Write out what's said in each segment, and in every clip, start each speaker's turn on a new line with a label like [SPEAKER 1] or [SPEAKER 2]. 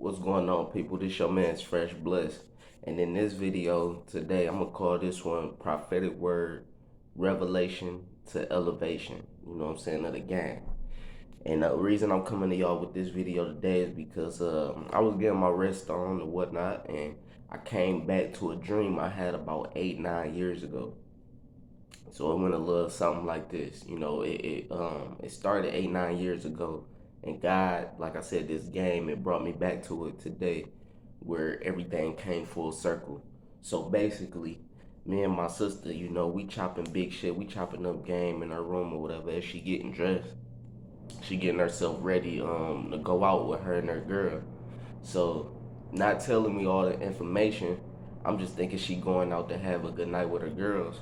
[SPEAKER 1] What's going on, people? This your man's Fresh Bless. And in this video today, I'm gonna call this one Prophetic Word Revelation to Elevation. You know what I'm saying, of the game. And the reason I'm coming to y'all with this video today is because I was getting my rest on and whatnot, and I came back to a dream I had about 8, 9 years ago. So it went a little something like this. It started 8, 9 years ago, and God, like I said, this game, it brought me back to it today, where everything came full circle. So basically, me and my sister, we chopping big shit. We chopping up game in her room or whatever. As she getting dressed, she getting herself ready to go out with her and her girl. So, not telling me all the information, I'm just thinking she going out to have a good night with her girls.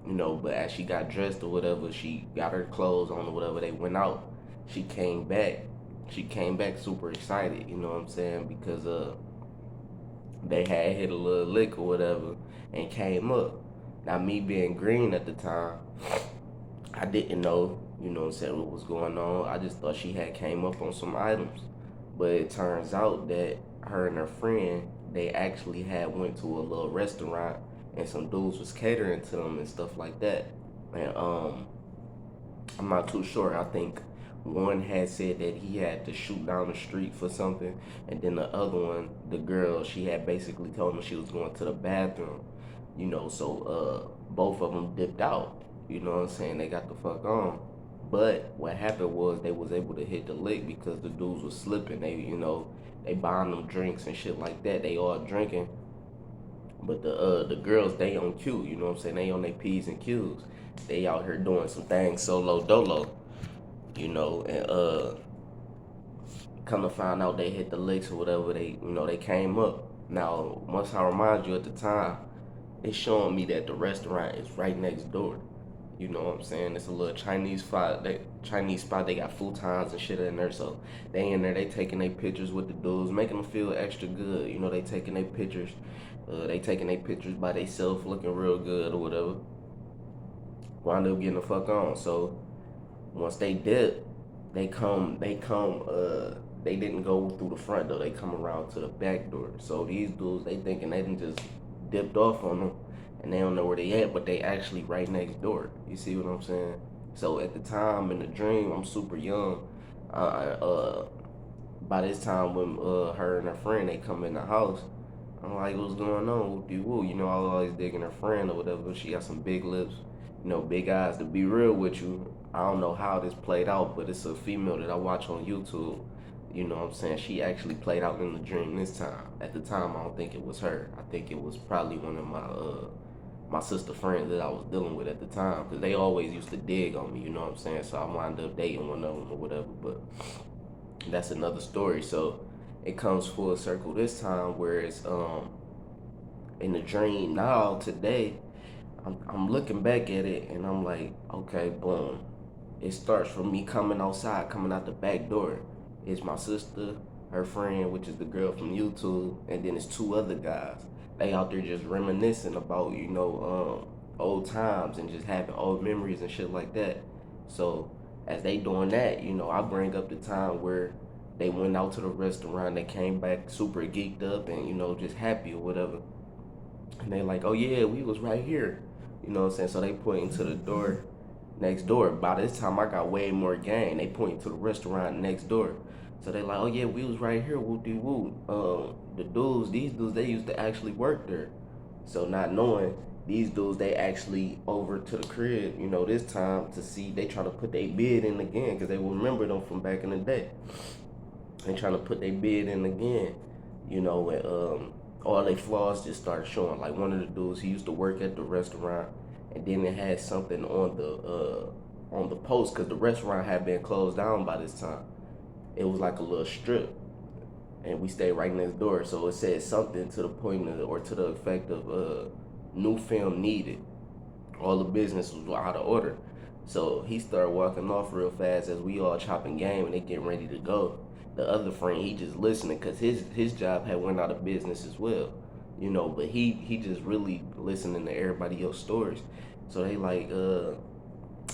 [SPEAKER 1] But as she got dressed or whatever, she got her clothes on or whatever, they went out. She came back. She came back super excited, you know what I'm saying? Because they had hit a little lick or whatever and came up. Now me being green at the time, I didn't know, you know what I'm saying, what was going on. I just thought she had came up on some items. But it turns out that her and her friend, they actually had went to a little restaurant and some dudes was catering to them and stuff like that. And I'm not too sure. I think one had said that he had to shoot down the street for something, and then the other one, the girl, she had basically told him she was going to the bathroom. So both of them dipped out. You know what I'm saying? They got the fuck on. But what happened was they was able to hit the lick because the dudes was slipping. They buying them drinks and shit like that. They all drinking, but the girls, they on cue, you know what I'm saying? They on their P's and Q's. They out here doing some things solo dolo, and come to find out they hit the licks or whatever, they came up. Now, once I remind you at the time, it's showing me that the restaurant is right next door. You know what I'm saying? It's a little Chinese spot. They got futons and shit in there, so they in there. They taking their pictures with the dudes, making them feel extra good. They taking their pictures. They taking their pictures by themselves, looking real good or whatever. Wind up getting the fuck on. So once they dip, they didn't go through the front door. They come around to the back door. So these dudes, they thinking they done just dipped off on them, and they don't know where they at, but they actually right next door. You see what I'm saying? So at the time in the dream, I'm super young. By this time when her and her friend they come in the house, I'm like, what's going on? Whoop de woo. I was always digging her friend or whatever. She got some big lips, big eyes. To be real with you, I don't know how this played out, but it's a female that I watch on YouTube. You know what I'm saying? She actually played out in the dream this time. At the time, I don't think it was her. I think it was probably one of my sister friends that I was dealing with at the time, because they always used to dig on me. You know what I'm saying? So I wound up dating one of them or whatever. But that's another story. So it comes full circle this time, where it's in the dream now today. I'm looking back at it and I'm like, okay, boom. It starts from me coming outside, coming out the back door. It's my sister, her friend, which is the girl from YouTube, and then it's two other guys. They out there just reminiscing about, old times and just having old memories and shit like that. So as they doing that, I bring up the time where they went out to the restaurant, they came back super geeked up and, just happy or whatever. And they like, oh yeah, we was right here. You know what I'm saying? So they pointing to the door next door. By this time I got way more game. They pointing to the restaurant next door. So they like, oh yeah, we was right here, woo dee woo. These dudes, they used to actually work there. So not knowing, these dudes, they actually over to the crib, this time to see, they trying to put their bid in again, because they will remember them from back in the day. They trying to put their bid in again, and all their flaws just started showing. Like one of the dudes, he used to work at the restaurant, and then it had something on the post, because the restaurant had been closed down by this time. It was like a little strip, and we stayed right next door. So it said something to the point of, or to the effect of new film needed. All the business was out of order. So he started walking off real fast as we all chopping game and they getting ready to go. The other friend, he just listening because his job had went out of business as well, but he just really listening to everybody else's stories. So they like,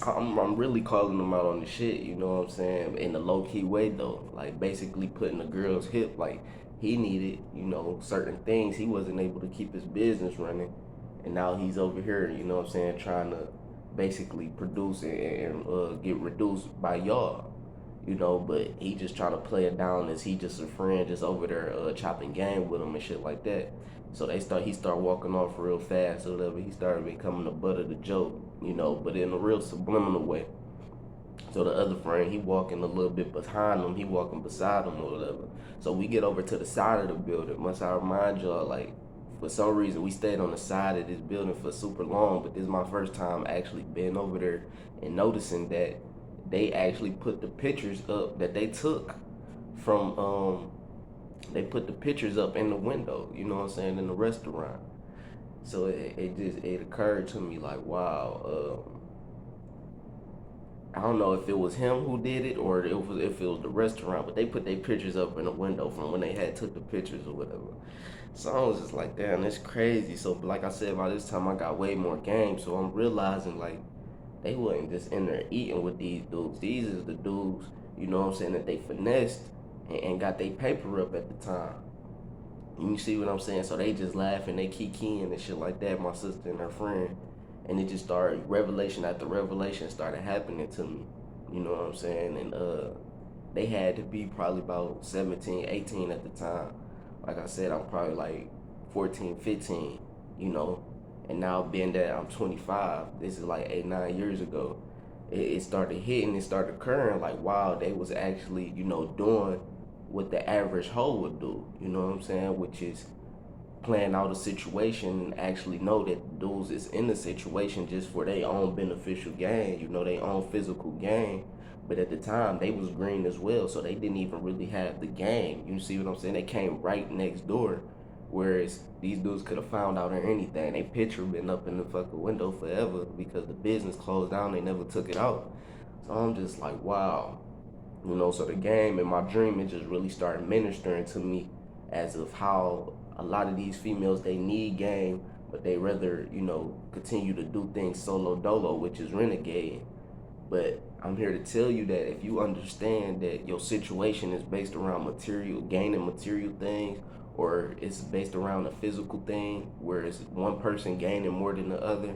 [SPEAKER 1] I'm really calling them out on the shit, you know what I'm saying? In a low key way though. Like basically putting the girl's hip, like he needed, certain things. He wasn't able to keep his business running. And now he's over here, you know what I'm saying, trying to basically produce and get reduced by y'all. But he just trying to play it down as he just a friend just over there chopping game with him and shit like that. So he start walking off real fast or whatever. He started becoming the butt of the joke, but in a real subliminal way. So the other friend, he walking a little bit behind him, he walking beside him or whatever. So we get over to the side of the building. Must I remind y'all, like, for some reason we stayed on the side of this building for super long, but this is my first time actually being over there and noticing that they actually put the pictures up that they took from they put the pictures up in the window, you know what I'm saying, in the restaurant. So it occurred to me like, wow, I don't know if it was him who did it or if it was the restaurant, but they put their pictures up in the window from when they had took the pictures or whatever. So I was just like, damn, that's crazy. So like I said, by this time I got way more games, so I'm realizing like they wasn't just in there eating with these dudes. These is the dudes, you know what I'm saying, that they finessed and got their paper up at the time. You see what I'm saying? So they just laughing, they kikiing and shit like that, my sister and her friend. And it just started, revelation after revelation started happening to me. You know what I'm saying? And they had to be probably about 17, 18 at the time. Like I said, I'm probably like 14, 15, you know. And now being that I'm 25, this is like 8, 9 years ago. It started hitting, it started occurring like, wow, they was actually, doing what the average hoe would do, you know what I'm saying? Which is plan out a situation and actually know that dudes is in the situation just for their own beneficial gain, their own physical gain. But at the time, they was green as well, so they didn't even really have the game. You see what I'm saying? They came right next door, whereas these dudes could have found out or anything. They picture been up in the fucking window forever because the business closed down. They never took it out. So I'm just like, wow. So the game and my dream, it just really started ministering to me as of how a lot of these females, they need game, but they rather, continue to do things solo dolo, which is renegade. But I'm here to tell you that if you understand that your situation is based around material, gaining material things, or it's based around a physical thing, where it's one person gaining more than the other,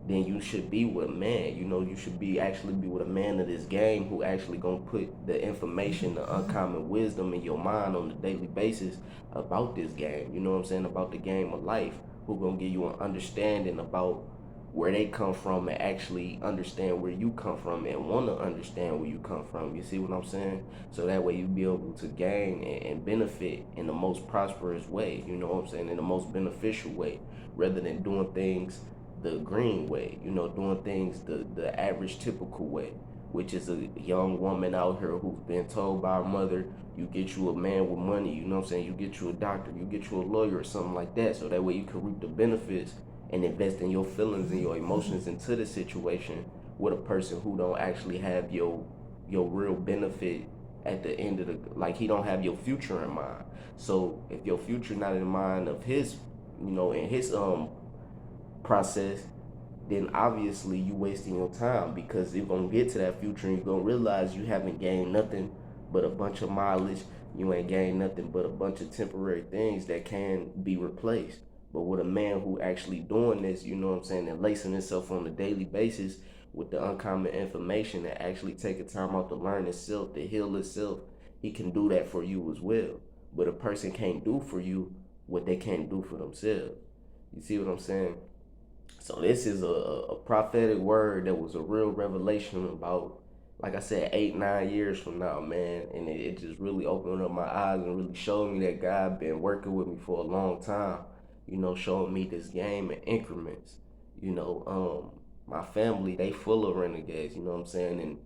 [SPEAKER 1] then you should be with a man. You should be with a man of this game who actually gonna put the information, the uncommon wisdom in your mind on a daily basis about this game. You know what I'm saying? About the game of life. Who gonna give you an understanding about where they come from and actually understand where you come from and want to understand where you come from. You see what I'm saying? So that way you be able to gain and benefit in the most prosperous way. You know what I'm saying? In the most beneficial way, rather than doing things the green way, doing things the average typical way, which is a young woman out here who's been told by her mother, you get you a man with money, you know what I'm saying? You get you a doctor, you get you a lawyer or something like that, so that way you can reap the benefits and invest in your feelings and your emotions into the situation with a person who don't actually have your real benefit at the end of the, like, he don't have your future in mind. So if your future not in mind of his, in his process, then obviously you wasting your time, because you're gonna get to that future and you're gonna realize you haven't gained nothing but a bunch of mileage. You ain't gained nothing but a bunch of temporary things that can be replaced. But with a man who actually doing this, you know what I'm saying, and lacing himself on a daily basis with the uncommon information and actually taking time out to learn itself, to heal itself, he can do that for you as well. But a person can't do for you what they can't do for themselves. You see what I'm saying? So this is a prophetic word that was a real revelation about, like I said, 8, 9 years from now, man. And it just really opened up my eyes and really showed me that God been working with me for a long time, showing me this game in increments. My family, they full of renegades, you know what I'm saying? And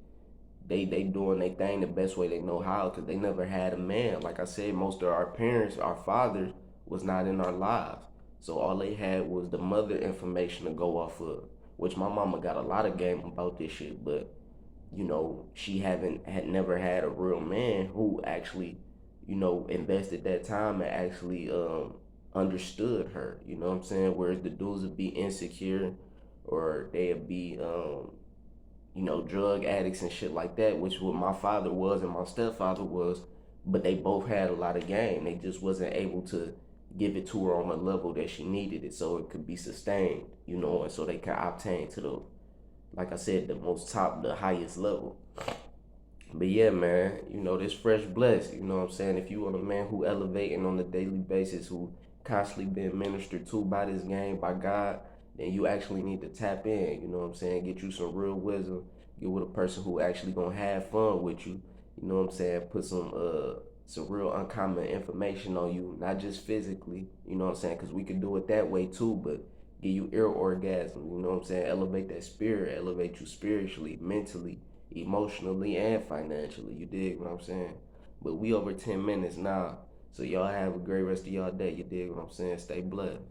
[SPEAKER 1] they doing their thing the best way they know how, because they never had a man. Like I said, most of our parents, our fathers, was not in our lives. So all they had was the mother information to go off of, which my mama got a lot of game about this shit, but she had never had a real man who actually, invested that time and actually understood her. You know what I'm saying? Whereas the dudes would be insecure, or they'd be drug addicts and shit like that, which what my father was and my stepfather was, but they both had a lot of game. They just wasn't able to give it to her on a level that she needed it so it could be sustained, and so they can obtain to the, like I said, the most top, the highest level. But yeah, man, this fresh blessed, you know what I'm saying? If you want a man who elevating on a daily basis, who constantly being ministered to by this game, by God, then you actually need to tap in, you know what I'm saying? Get you some real wisdom. Get with a person who actually gonna have fun with you know what I'm saying? Put some real uncommon information on you, not just physically, you know what I'm saying? Because we can do it that way too, but give you ear orgasm, you know what I'm saying? Elevate that spirit, elevate you spiritually, mentally, emotionally, and financially. You dig what I'm saying? But we over 10 minutes now. So y'all have a great rest of y'all day. You dig what I'm saying? Stay blessed.